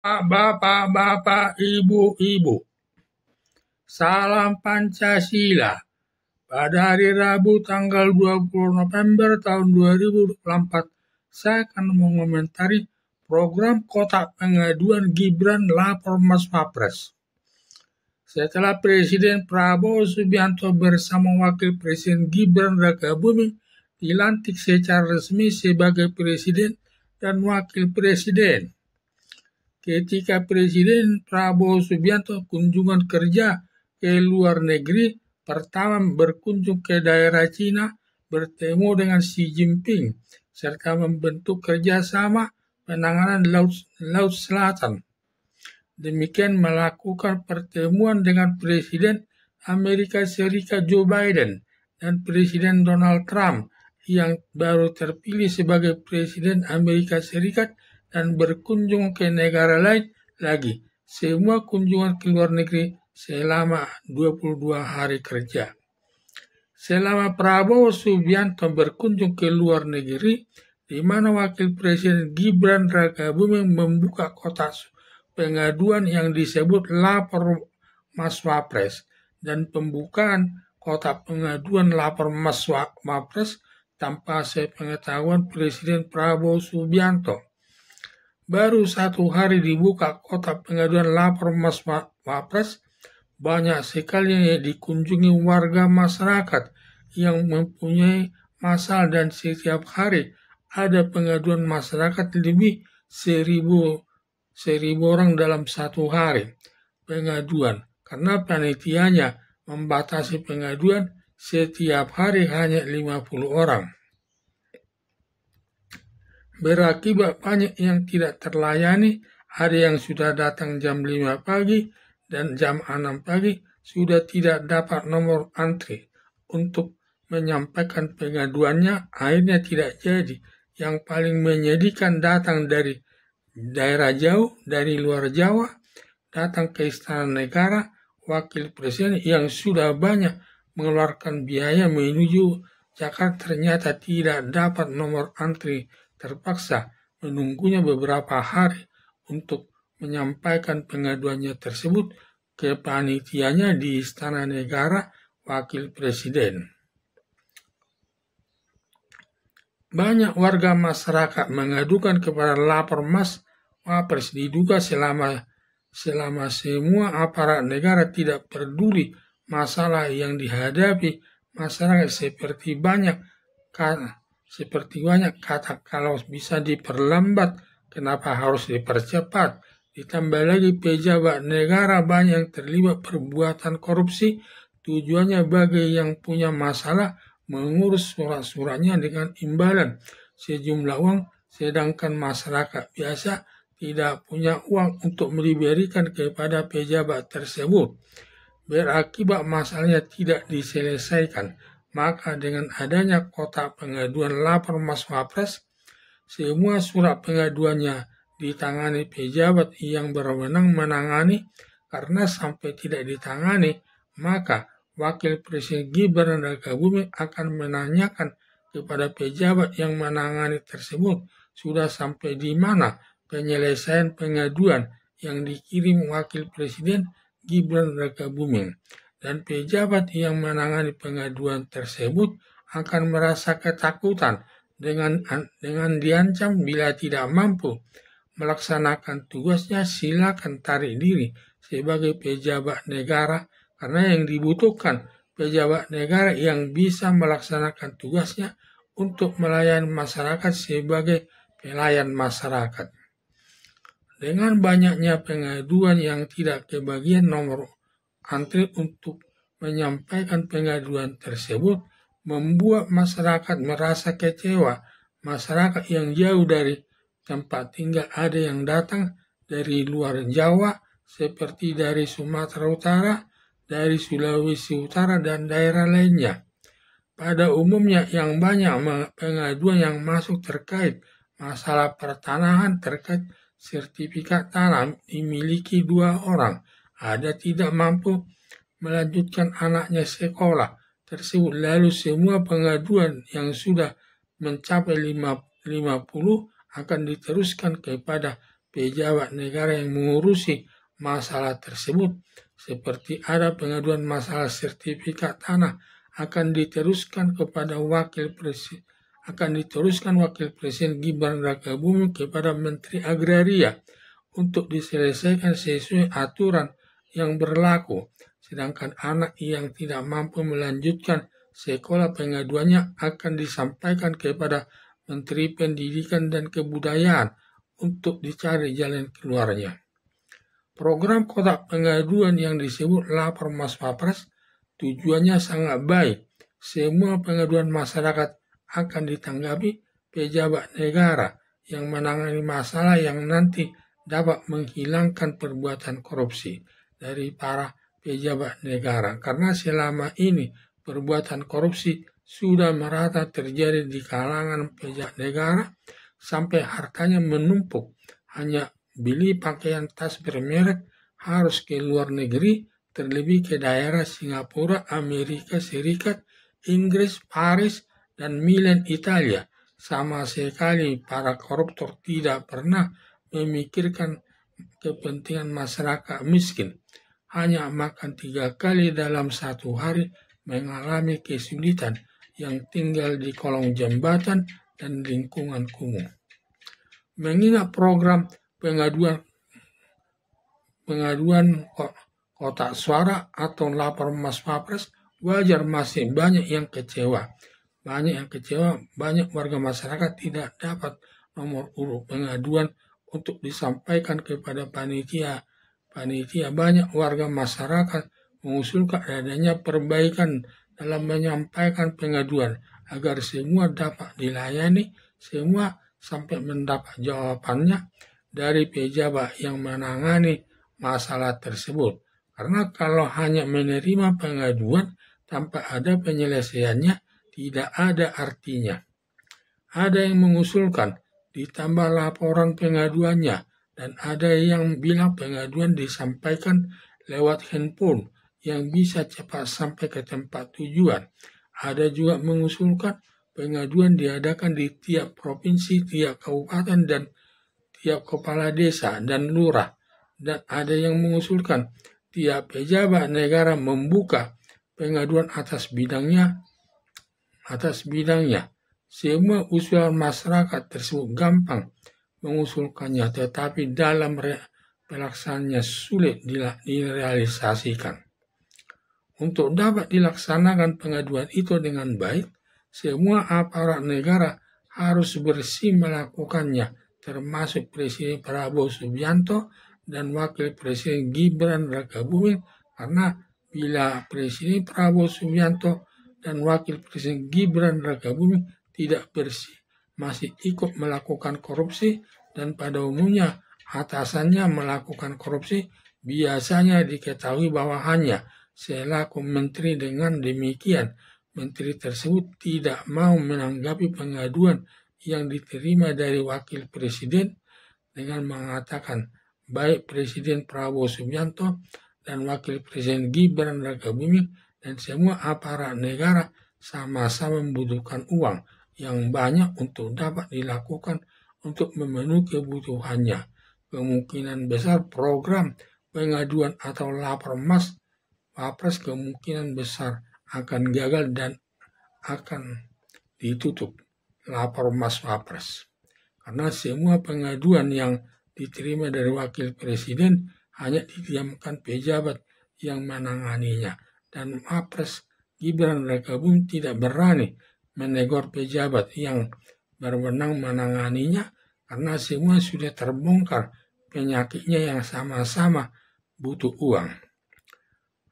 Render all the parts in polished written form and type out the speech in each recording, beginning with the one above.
Bapak-bapak, ibu-ibu, salam Pancasila. Pada hari Rabu tanggal 20 November tahun 2024, saya akan mengomentari program kotak pengaduan Gibran lapor Mas Wapres. Setelah Presiden Prabowo Subianto bersama Wakil Presiden Gibran Rakabuming dilantik secara resmi sebagai Presiden dan Wakil Presiden. Ketika Presiden Prabowo Subianto kunjungan kerja ke luar negeri, pertama berkunjung ke daerah Cina, bertemu dengan Xi Jinping, serta membentuk kerjasama penanganan Laut Selatan. Demikian melakukan pertemuan dengan Presiden Amerika Serikat Joe Biden dan Presiden Donald Trump yang baru terpilih sebagai Presiden Amerika Serikat dan berkunjung ke negara lain lagi. Semua kunjungan ke luar negeri selama 22 hari kerja. Selama Prabowo Subianto berkunjung ke luar negeri, di mana Wakil Presiden Gibran Rakabuming membuka kotak pengaduan yang disebut lapor Mas Wapres, dan pembukaan kotak pengaduan lapor Mas Wapres tanpa sepengetahuan Presiden Prabowo Subianto. Baru 1 hari dibuka kotak pengaduan lapor Mas Wapres, banyak sekali yang dikunjungi warga masyarakat yang mempunyai masalah, dan setiap hari ada pengaduan masyarakat lebih 1.000 orang dalam 1 hari pengaduan, karena panitianya membatasi pengaduan setiap hari hanya 50 orang. Berakibat banyak yang tidak terlayani, ada yang sudah datang jam 5 pagi dan jam 6 pagi sudah tidak dapat nomor antri untuk menyampaikan pengaduannya, akhirnya tidak jadi. Yang paling menyedihkan datang dari daerah jauh, dari luar Jawa, datang ke Istana Negara, Wakil Presiden yang sudah banyak mengeluarkan biaya menuju Jakarta ternyata tidak dapat nomor antri, terpaksa menunggunya beberapa hari untuk menyampaikan pengaduannya tersebut ke panitianya di Istana Negara Wakil Presiden. Banyak warga masyarakat mengadukan kepada lapor Mas Wapres, diduga selama semua aparat negara tidak peduli masalah yang dihadapi masyarakat, seperti banyak kata kalau bisa diperlambat, kenapa harus dipercepat? Ditambah lagi pejabat negara banyak yang terlibat perbuatan korupsi, tujuannya bagi yang punya masalah mengurus surat-suratnya dengan imbalan sejumlah uang, sedangkan masyarakat biasa tidak punya uang untuk diberikan kepada pejabat tersebut. Berakibat masalahnya tidak diselesaikan. Maka dengan adanya kotak pengaduan lapor Mas Wapres, semua surat pengaduannya ditangani pejabat yang berwenang menangani, karena sampai tidak ditangani, maka Wakil Presiden Gibran Rakabuming akan menanyakan kepada pejabat yang menangani tersebut, sudah sampai di mana penyelesaian pengaduan yang dikirim Wakil Presiden Gibran Rakabuming. Dan pejabat yang menangani pengaduan tersebut akan merasa ketakutan dengan diancam bila tidak mampu melaksanakan tugasnya, silakan tarik diri sebagai pejabat negara, karena yang dibutuhkan pejabat negara yang bisa melaksanakan tugasnya untuk melayani masyarakat sebagai pelayan masyarakat. Dengan banyaknya pengaduan yang tidak kebagian nomor antri untuk menyampaikan pengaduan tersebut, membuat masyarakat merasa kecewa. Masyarakat yang jauh dari tempat tinggal, ada yang datang dari luar Jawa seperti dari Sumatera Utara, dari Sulawesi Utara, dan daerah lainnya. Pada umumnya yang banyak pengaduan yang masuk terkait masalah pertanahan, terkait sertifikat tanah dimiliki 2 orang, ada tidak mampu melanjutkan anaknya sekolah tersebut. Lalu semua pengaduan yang sudah mencapai 50 akan diteruskan kepada pejabat negara yang mengurusi masalah tersebut, seperti ada pengaduan masalah sertifikat tanah akan diteruskan Wakil Presiden Gibran Rakabuming kepada Menteri Agraria untuk diselesaikan sesuai aturan yang berlaku. Sedangkan anak yang tidak mampu melanjutkan sekolah, pengaduannya akan disampaikan kepada Menteri Pendidikan dan Kebudayaan untuk dicari jalan keluarnya. Program kotak pengaduan yang disebut Lapor Mas Wapres tujuannya sangat baik. Semua pengaduan masyarakat akan ditanggapi pejabat negara yang menangani masalah yang nanti dapat menghilangkan perbuatan korupsi dari para pejabat negara. Karena selama ini perbuatan korupsi sudah merata terjadi di kalangan pejabat negara sampai hartanya menumpuk. Hanya beli pakaian tas bermerek harus ke luar negeri, terlebih ke daerah Singapura, Amerika Serikat, Inggris, Paris, dan Milan, Italia. Sama sekali para koruptor tidak pernah memikirkan kepentingan masyarakat miskin. Hanya makan 3 kali dalam satu hari, mengalami kesulitan yang tinggal di kolong jembatan dan lingkungan kumuh. Mengingat program pengaduan kotak suara atau lapor Mas Wapres, wajar masih banyak yang kecewa. Banyak warga masyarakat tidak dapat nomor urut pengaduan untuk disampaikan kepada panitia. Banyak warga masyarakat mengusulkan adanya perbaikan dalam menyampaikan pengaduan agar semua dapat dilayani, semua sampai mendapat jawabannya dari pejabat yang menangani masalah tersebut. Karena kalau hanya menerima pengaduan tanpa ada penyelesaiannya, tidak ada artinya. Ada yang mengusulkan ditambah laporan pengaduannya, dan ada yang bilang pengaduan disampaikan lewat handphone yang bisa cepat sampai ke tempat tujuan. Ada juga mengusulkan pengaduan diadakan di tiap provinsi, tiap kabupaten, dan tiap kepala desa dan lurah. Dan ada yang mengusulkan tiap pejabat negara membuka pengaduan atas bidangnya. Semua usulan masyarakat tersebut gampang mengusulkannya, tetapi dalam pelaksanaannya sulit direalisasikan. Untuk dapat dilaksanakan pengaduan itu dengan baik, semua aparat negara harus bersih melakukannya, termasuk Presiden Prabowo Subianto dan Wakil Presiden Gibran Rakabuming, karena bila Presiden Prabowo Subianto dan Wakil Presiden Gibran Rakabuming tidak bersih, masih ikut melakukan korupsi, dan pada umumnya atasannya melakukan korupsi, biasanya diketahui bawahannya selaku menteri. Dengan demikian, menteri tersebut tidak mau menanggapi pengaduan yang diterima dari wakil presiden dengan mengatakan baik Presiden Prabowo Subianto dan Wakil Presiden Gibran Rakabuming dan semua aparat negara sama-sama membutuhkan uang yang banyak untuk dapat dilakukan untuk memenuhi kebutuhannya. Kemungkinan besar program pengaduan atau lapor Mas Wapres kemungkinan besar akan gagal dan akan ditutup lapor Mas Wapres. Karena semua pengaduan yang diterima dari wakil presiden hanya didiamkan pejabat yang menanganinya, dan Wapres Gibran Rakabuming tidak berani menegur pejabat yang berwenang menanganinya karena semua sudah terbongkar penyakitnya yang sama-sama butuh uang.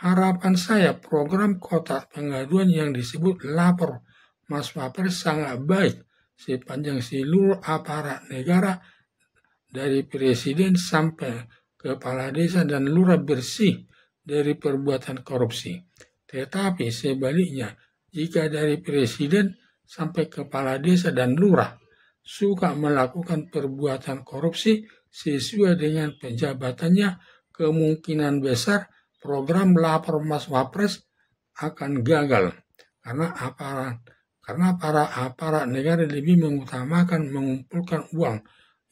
Harapan saya program kotak pengaduan yang disebut lapor Mas Wapres sangat baik sepanjang seluruh aparat negara dari presiden sampai kepala desa dan lurah bersih dari perbuatan korupsi. Tetapi sebaliknya, jika dari presiden sampai kepala desa dan lurah suka melakukan perbuatan korupsi sesuai dengan penjabatannya, kemungkinan besar program lapor Mas Wapres akan gagal karena para aparat negara lebih mengutamakan mengumpulkan uang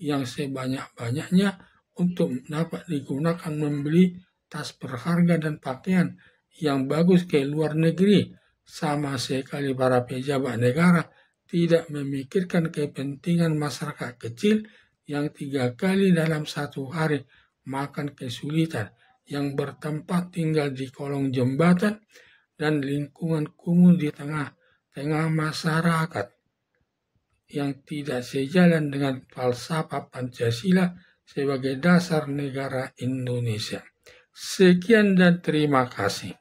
yang sebanyak-banyaknya untuk dapat digunakan membeli tas berharga dan pakaian yang bagus ke luar negeri. Sama sekali para pejabat negara tidak memikirkan kepentingan masyarakat kecil yang 3 kali dalam satu hari makan kesulitan, yang bertempat tinggal di kolong jembatan dan lingkungan kumuh di tengah-tengah masyarakat yang tidak sejalan dengan falsafah Pancasila sebagai dasar negara Indonesia. Sekian dan terima kasih.